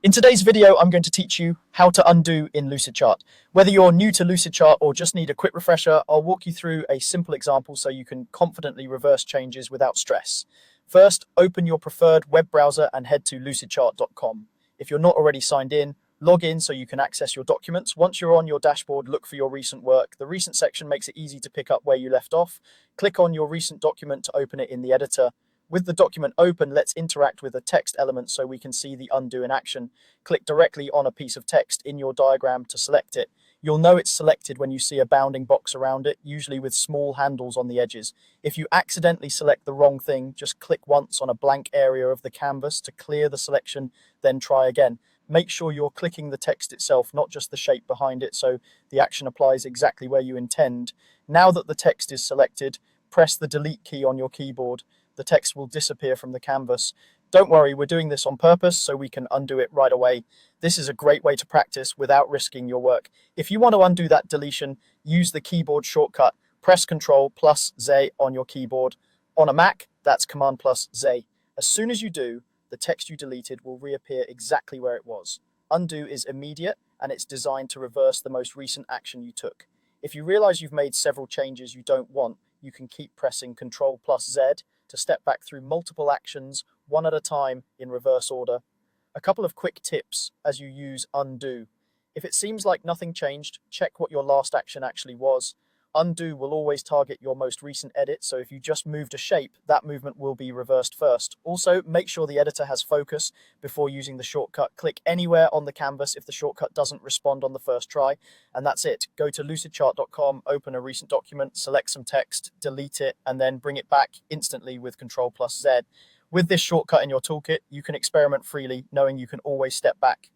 In today's video, I'm going to teach you how to undo in Lucidchart. Whether you're new to Lucidchart or just need a quick refresher, I'll walk you through a simple example so you can confidently reverse changes without stress. First, open your preferred web browser and head to lucidchart.com. If you're not already signed in, log in so you can access your documents. Once you're on your dashboard, look for your recent work. The recent section makes it easy to pick up where you left off. Click on your recent document to open it in the editor. With the document open, let's interact with the text element so we can see the undo in action. Click directly on a piece of text in your diagram to select it. You'll know it's selected when you see a bounding box around it, usually with small handles on the edges. If you accidentally select the wrong thing, just click once on a blank area of the canvas to clear the selection, then try again. Make sure you're clicking the text itself, not just the shape behind it, so the action applies exactly where you intend. Now that the text is selected, press the delete key on your keyboard. The text will disappear from the canvas. Don't worry, we're doing this on purpose so we can undo it right away. This is a great way to practice without risking your work. If you want to undo that deletion, use the keyboard shortcut. Press Ctrl plus Z on your keyboard. On a Mac, that's Command plus Z. As soon as you do, the text you deleted will reappear exactly where it was. Undo is immediate and it's designed to reverse the most recent action you took. If you realize you've made several changes you don't want, you can keep pressing Ctrl plus Z to step back through multiple actions, one at a time in reverse order. A couple of quick tips as you use undo. If it seems like nothing changed, check what your last action actually was. Undo will always target your most recent edit, so if you just moved a shape, that movement will be reversed first. Also, make sure the editor has focus before using the shortcut. Click anywhere on the canvas if the shortcut doesn't respond on the first try, and that's it. Go to lucidchart.com, open a recent document, select some text, delete it, and then bring it back instantly with Ctrl plus Z. With this shortcut in your toolkit, you can experiment freely, knowing you can always step back.